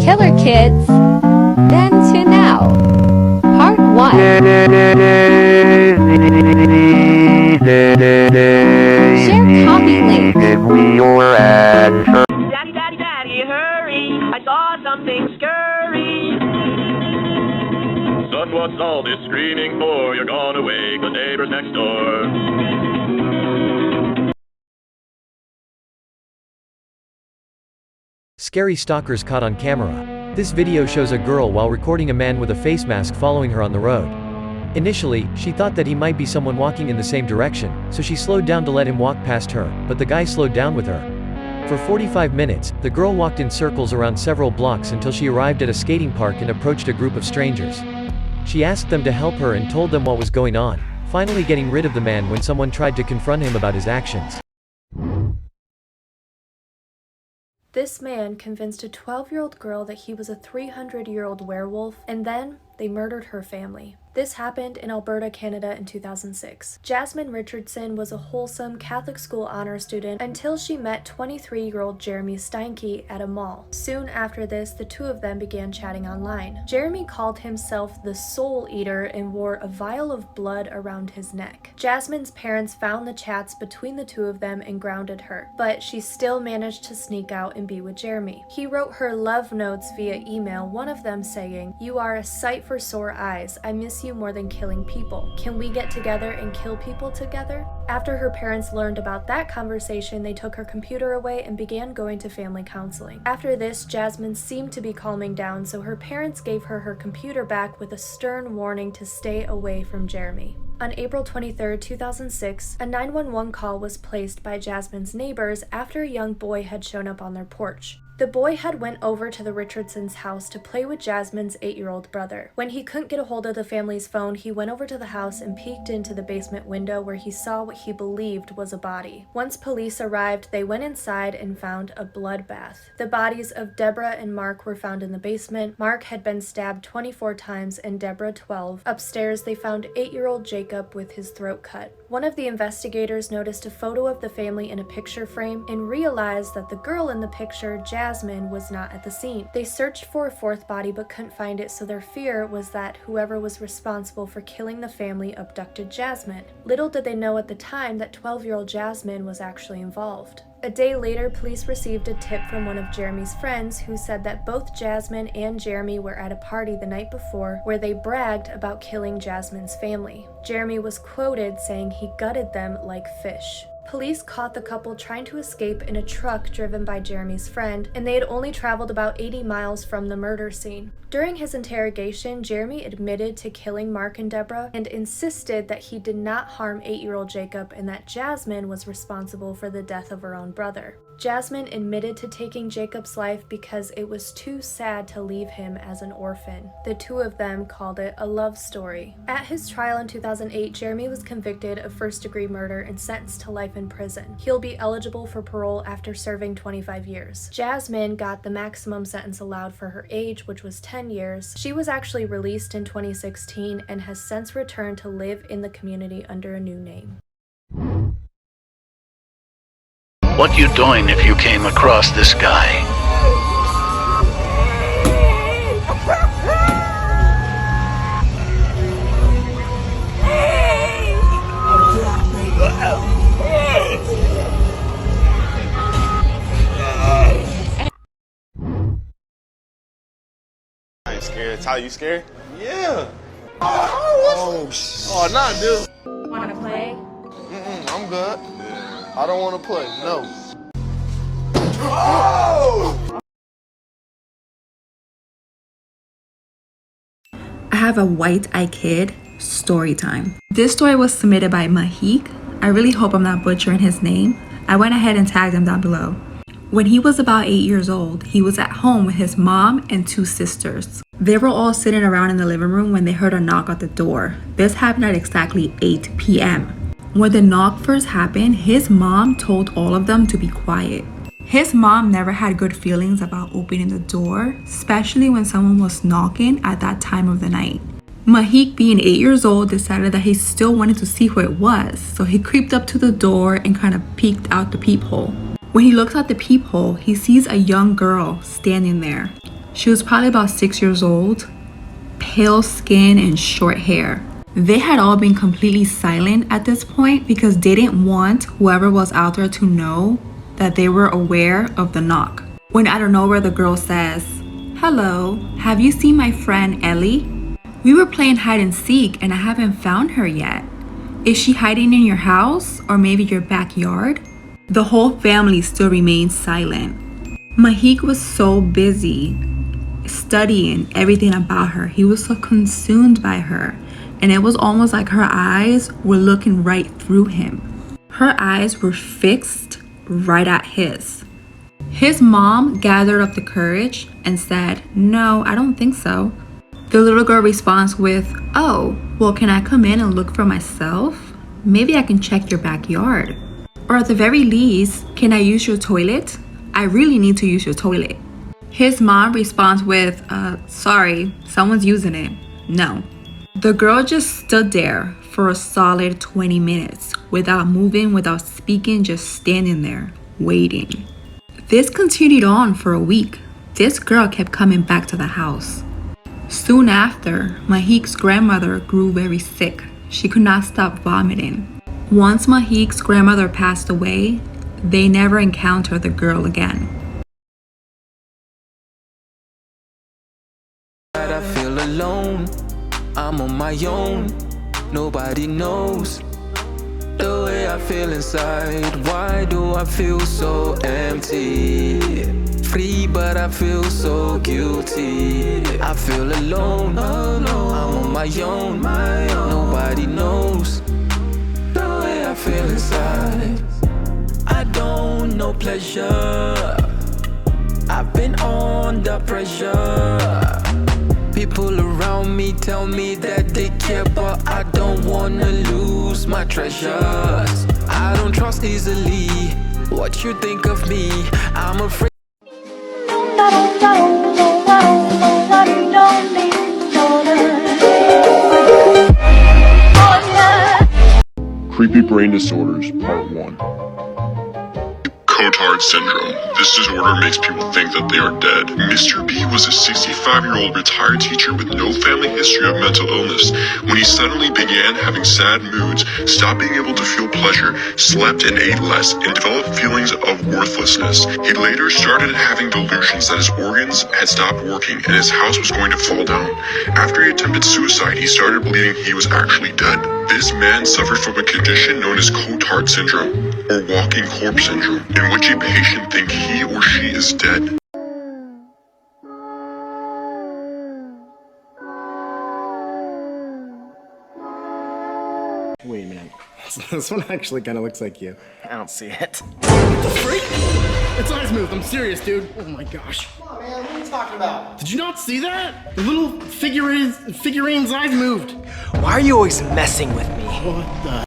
Killer Kids. Then to now. Part 1. Share copy link. Daddy, daddy, daddy, hurry! I saw something scurry. Son, what's all this screaming for? You're gonna wake the neighbors next door. Scary stalkers caught on camera. This video shows a girl while recording a man with a face mask following her on the road. Initially, she thought that he might be someone walking in the same direction, so she slowed down to let him walk past her, but the guy slowed down with her. For 45 minutes, the girl walked in circles around several blocks until she arrived at a skating park and approached a group of strangers. She asked them to help her and told them what was going on, finally getting rid of the man when someone tried to confront him about his actions. This man convinced a 12-year-old girl that he was a 300-year-old werewolf, and then they murdered her family. This happened in Alberta, Canada in 2006. Jasmine Richardson was a wholesome Catholic school honor student until she met 23-year-old Jeremy Steinke at a mall. Soon after this, the two of them began chatting online. Jeremy called himself the Soul Eater and wore a vial of blood around his neck. Jasmine's parents found the chats between the two of them and grounded her, but she still managed to sneak out and be with Jeremy. He wrote her love notes via email, one of them saying, "You are a sight for sore eyes. I miss you more than killing people. Can we get together and kill people together?" After her parents learned about that conversation, they took her computer away and began going to family counseling. After this, Jasmine seemed to be calming down, so her parents gave her her computer back with a stern warning to stay away from Jeremy. On April 23, 2006, a 911 call was placed by Jasmine's neighbors after a young boy had shown up on their porch. The boy had went over to the Richardsons' house to play with Jasmine's 8-year-old brother. When he couldn't get a hold of the family's phone, he went over to the house and peeked into the basement window where he saw what he believed was a body. Once police arrived, they went inside and found a bloodbath. The bodies of Deborah and Mark were found in the basement. Mark had been stabbed 24 times and Deborah 12. Upstairs, they found 8-year-old Jacob with his throat cut. One of the investigators noticed a photo of the family in a picture frame and realized that the girl in the picture, Jasmine, was not at the scene. They searched for a fourth body but couldn't find it, so their fear was that whoever was responsible for killing the family abducted Jasmine. Little did they know at the time that 12-year-old Jasmine was actually involved. A day later, police received a tip from one of Jeremy's friends who said that both Jasmine and Jeremy were at a party the night before where they bragged about killing Jasmine's family. Jeremy was quoted saying he gutted them like fish. Police caught the couple trying to escape in a truck driven by Jeremy's friend, and they had only traveled about 80 miles from the murder scene. During his interrogation, Jeremy admitted to killing Mark and Deborah and insisted that he did not harm 8-year-old Jacob and that Jasmine was responsible for the death of her own brother. Jasmine admitted to taking Jacob's life because it was too sad to leave him as an orphan. The two of them called it a love story. At his trial in 2008, Jeremy was convicted of first-degree murder and sentenced to life in prison. He'll be eligible for parole after serving 25 years. Jasmine got the maximum sentence allowed for her age, which was 10 years. She was actually released in 2016 and has since returned to live in the community under a new name. What you doing if you came across this guy? I ain't scared. Tyler, you scared? Yeah. Oh, nah, dude. Wanna play? I'm good. I don't want to play. No. I have a white-eyed kid story time. This story was submitted by Mahik. I really hope I'm not butchering his name. I went ahead and tagged him down below. When he was about 8 years old, he was at home with his mom and 2 sisters. They were all sitting around in the living room when they heard a knock at the door. This happened at exactly 8 p.m. When the knock first happened, his mom told all of them to be quiet. His mom never had good feelings about opening the door, especially when someone was knocking at that time of the night. Mahik, being 8 years old, decided that he still wanted to see who it was, so he creeped up to the door and kind of peeked out the peephole. When he looks out the peephole, he sees a young girl standing there. She was probably about 6 years old, pale skin and short hair. They had all been completely silent at this point because they didn't want whoever was out there to know that they were aware of the knock. When out of nowhere the girl says, "Hello, have you seen my friend Ellie? We were playing hide and seek and I haven't found her yet. Is she hiding in your house or maybe your backyard?" The whole family still remained silent. Mahik was so busy studying everything about her. He was so consumed by her, and it was almost like her eyes were looking right through him. Her eyes were fixed right at his. His mom gathered up the courage and said, "No, I don't think so." The little girl responds with, "Oh, well, can I come in and look for myself? Maybe I can check your backyard. Or at the very least, can I use your toilet? I really need to use your toilet." His mom responds with, "Sorry, someone's using it. No." The girl just stood there for a solid 20 minutes without moving, without speaking, just standing there, waiting. This continued on for a week. This girl kept coming back to the house. Soon after, Mahik's grandmother grew very sick. She could not stop vomiting. Once Mahik's grandmother passed away, they never encountered the girl again. I feel alone, I'm on my own, nobody knows the way I feel inside. Why do I feel so empty? Free but I feel so guilty. I feel alone, I'm on my own, nobody knows the way I feel inside. I don't know pleasure, I've been under pressure. People around me tell me that they care, but I don't wanna lose my treasures. I don't trust easily what you think of me, I'm afraid. Creepy Brain Disorders, Part 1. Cotard Syndrome. This disorder makes people think that they are dead. Mr. B was a 65-year-old retired teacher with no family history of mental illness. When he suddenly began having sad moods, stopped being able to feel pleasure, slept and ate less, and developed feelings of worthlessness. He later started having delusions that his organs had stopped working and his house was going to fall down. After he attempted suicide, he started believing he was actually dead. This man suffered from a condition known as Cotard Syndrome, or walking corpse syndrome, in which a patient thinks he or she is dead. Wait a minute. This one actually kind of looks like you. I don't see it. What the freak? Its eyes moved. I'm serious, dude. Oh my gosh. Come on, man. What are you talking about? Did you not see that? The little figurine's eyes moved. Why are you always messing with me? What the?